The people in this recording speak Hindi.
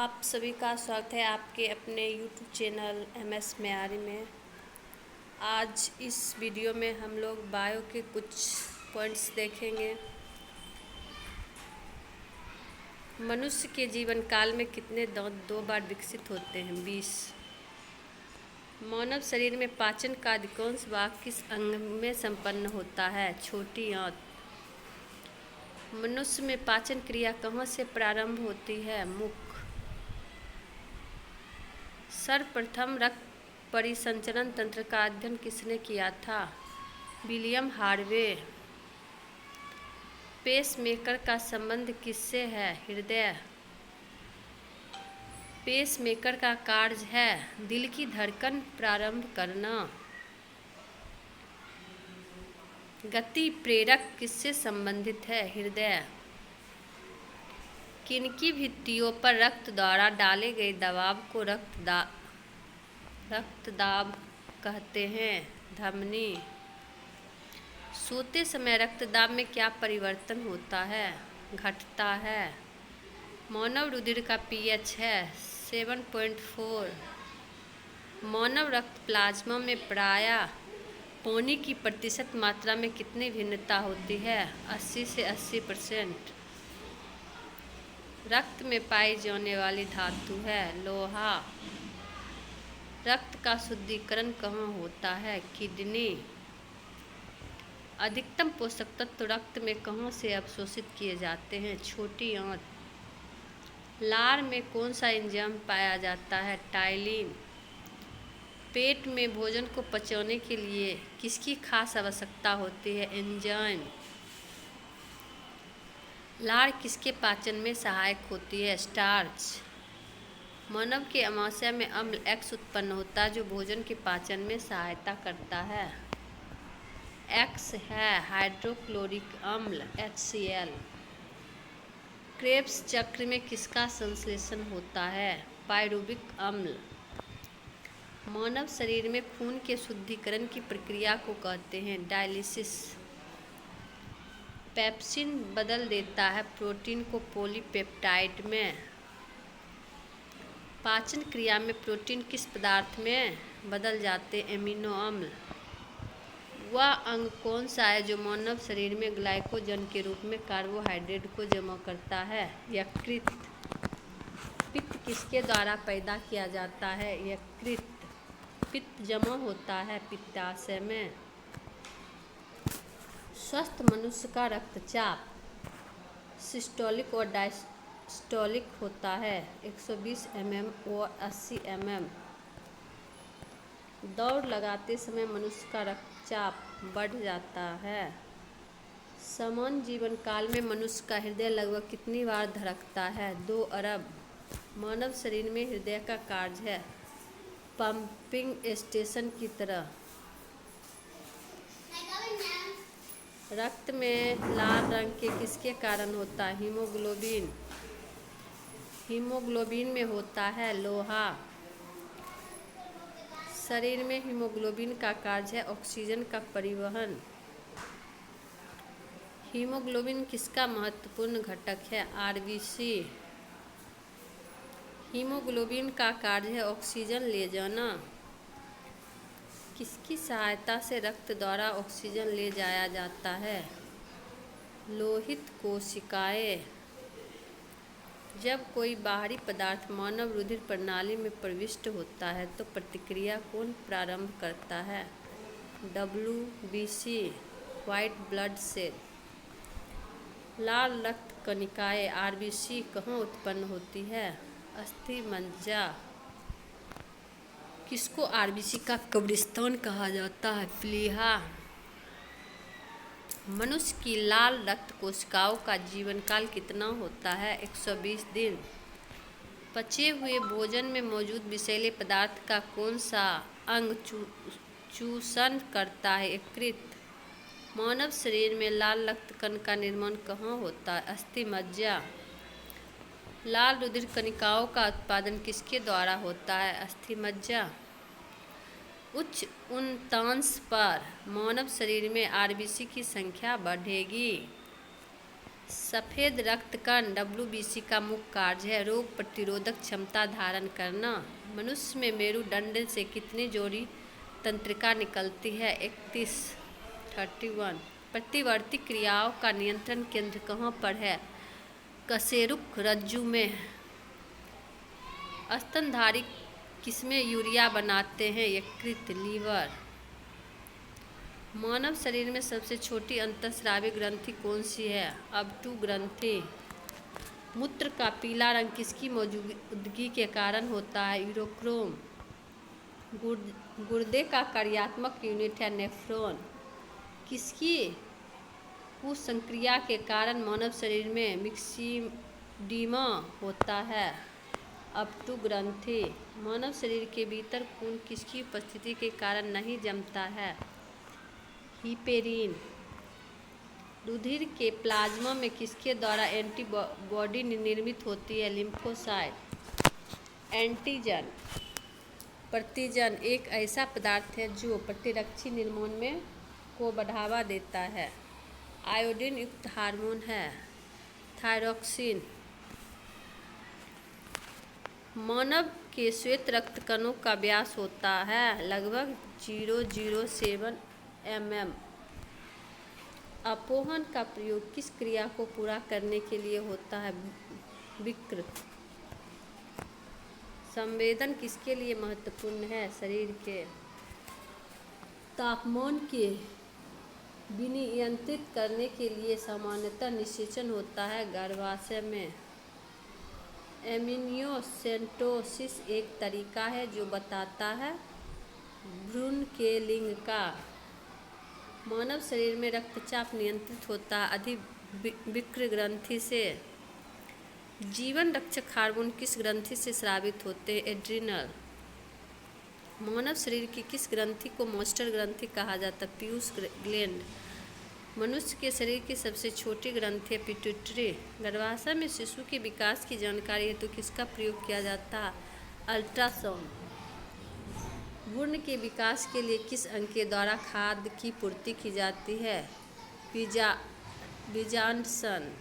आप सभी का स्वागत है आपके अपने YouTube चैनल MS म्यारी में। आज इस वीडियो में हम लोग बायो के कुछ पॉइंट्स देखेंगे। मनुष्य के जीवन काल में कितने दांत 2 बार विकसित होते हैं? 20। मानव शरीर में पाचन का अधिकांश भाग किस अंग में संपन्न होता है? छोटी आंत। मनुष्य में पाचन क्रिया कहाँ से प्रारंभ होती है? मुख। सर्वप्रथम रक्त परिसंचरण तंत्र का अध्ययन किसने किया था? William Harvey. पेसमेकर का संबंध किससे है? हृदय। पेसमेकर का कार्य है दिल की धड़कन प्रारंभ करना। गति प्रेरक किससे संबंधित है? हृदय। किनकी भित्तियों पर रक्त द्वारा डाले गए दबाव को रक्तदाब कहते हैं? धमनी। सोते समय रक्तदाब में क्या परिवर्तन होता है? घटता है। मानव रुधिर का pH है 7.4। मानव रक्त प्लाज्मा में प्रायः पानी की प्रतिशत मात्रा में कितनी भिन्नता होती है? 80 से 80%। रक्त में पाई जाने वाली धातु है लोहा। रक्त का शुद्धिकरण कहाँ होता है? किडनी। अधिकतम पोषक तत्व रक्त में कहाँ से अवशोषित किए जाते हैं? छोटी आंत। लार में कौन सा एंजाइम पाया जाता है? टाइलिन। पेट में भोजन को पचाने के लिए किसकी खास आवश्यकता होती है? एंजाइम। लार किसके पाचन में सहायक होती है? स्टार्च। मानव के अमाशय में अम्ल X उत्पन्न होता है जो भोजन के पाचन में सहायता करता है। X है हाइड्रोक्लोरिक अम्ल HCl। क्रेब्स चक्र में किसका संश्लेषण होता है? पायरुविक अम्ल। मानव शरीर में खून के शुद्धिकरण की प्रक्रिया को कहते हैं डायलिसिस। पेप्सिन बदल देता है प्रोटीन को पॉलीपेप्टाइड में। पाचन क्रिया में प्रोटीन किस पदार्थ में बदल जाते? एमिनो अम्ल। वह अंग कौन सा है जो मानव शरीर में ग्लाइकोजन के रूप में कार्बोहाइड्रेट को जमा करता है? यकृत। पित्त किसके द्वारा पैदा किया जाता है? यकृत। पित्त जमा होता है पित्ताशय में। स्वस्थ मनुष्य का रक्तचाप सिस्टोलिक और डायस्टोलिक होता है 120 mm और 80 mm। दौड़ लगाते समय मनुष्य का रक्तचाप बढ़ जाता है। सामान्य जीवन काल में मनुष्य का हृदय लगभग कितनी बार धड़कता है? 2 अरब। मानव शरीर में हृदय का कार्य है पंपिंग स्टेशन की तरह। रक्त में लाल रंग के किसके कारण होता है? हीमोग्लोबिन। हीमोग्लोबिन में होता है लोहा। शरीर में हीमोग्लोबिन का कार्य है ऑक्सीजन का परिवहन। हीमोग्लोबिन किसका महत्वपूर्ण घटक है? RBC। हीमोग्लोबिन का कार्य है ऑक्सीजन ले जाना। किसकी सहायता से रक्त द्वारा ऑक्सीजन ले जाया जाता है? लोहित कोशिकाएं। जब कोई बाहरी पदार्थ मानव रुधिर प्रणाली में प्रविष्ट होता है तो प्रतिक्रिया कौन प्रारंभ करता है? WBC white blood cell. लाल रक्त कणिकाएं RBC कहाँ उत्पन्न होती है? अस्थि मज्जा। किसको RBC का कब्रिस्तान कहा जाता है? प्लीहा। मनुष्य की लाल रक्त कोशिकाओं का जीवन काल कितना होता है? 120 दिन। पचे हुए भोजन में मौजूद विषैले पदार्थ का कौन सा अंग चूषण करता है? यकृत। मानव शरीर में लाल रक्त कण का निर्माण कहाँ होता है? अस्थि मज्जा। लाल रुधिर कणिकाओं का उत्पादन किसके द्वारा होता है? अस्थि मज्जा। उच्च उष्णतांश पर मानव शरीर में RBC की संख्या बढ़ेगी। सफ़ेद रक्त कण WBC का मुख्य कार्य है रोग प्रतिरोधक क्षमता धारण करना। मनुष्य में मेरुदंड से कितनी जोड़ी तंत्रिका निकलती है? 31। प्रतिवर्ती क्रियाओं का नियंत्रण केंद्र कहाँ पर है? कशेरुक रज्जु में। स्तनधारी किसमें यूरिया बनाते हैं? यकृत, लीवर। मानव शरीर में सबसे छोटी अंतःस्रावी ग्रंथि कौन सी है? अबटू ग्रंथि। मूत्र का पीला रंग किसकी मौजूदगी के कारण होता है? यूरोक्रोम। गुर्दे का कार्यात्मक यूनिट है नेफ्रॉन। किसकी कुसंक्रिया के कारण मानव शरीर में मिक्सीडीमा होता है? अबटू ग्रंथि। मानव शरीर के भीतर खून किसकी उपस्थिति के कारण नहीं जमता है? हिपेरिन। रुधिर के प्लाज्मा में किसके द्वारा एंटीबॉडी निर्मित होती है? लिम्फोसाइट। एंटीजन। प्रतिजन एक ऐसा पदार्थ है जो प्रतिरक्षी निर्माण में को बढ़ावा देता है। आयोडीन युक्त हार्मोन है थायरॉक्सिन। मानव के श्वेत रक्त कणों का व्यास होता है लगभग 0.07 mm। अपोहन का प्रयोग किस क्रिया को पूरा करने के लिए होता है? विकृ। संवेदन किसके लिए महत्वपूर्ण है? शरीर के तापमान के विनियंत्रित करने के लिए सामान्यतः निषेचन होता है गर्भाशय में। एमिनियोसेंटोसिस एक तरीका है जो बताता है भ्रूण के लिंग का। मानव शरीर में रक्तचाप नियंत्रित होता है अधिविक्र ग्रंथि से। जीवन रक्षक हार्मोन किस ग्रंथि से स्रावित होते हैं? एड्रिनल। मानव शरीर की किस ग्रंथि को मास्टर ग्रंथि कहा जाता है? पीयूष ग्लैंड। मनुष्य के शरीर की सबसे छोटी ग्रंथि है पिट्यूटरी। गर्भाशय में शिशु के विकास की जानकारी हेतु किसका प्रयोग किया जाता है? अल्ट्रासाउंड। भ्रूण के विकास के लिए किस अंग के द्वारा खाद्य की पूर्ति की जाती है? बीजांडसन।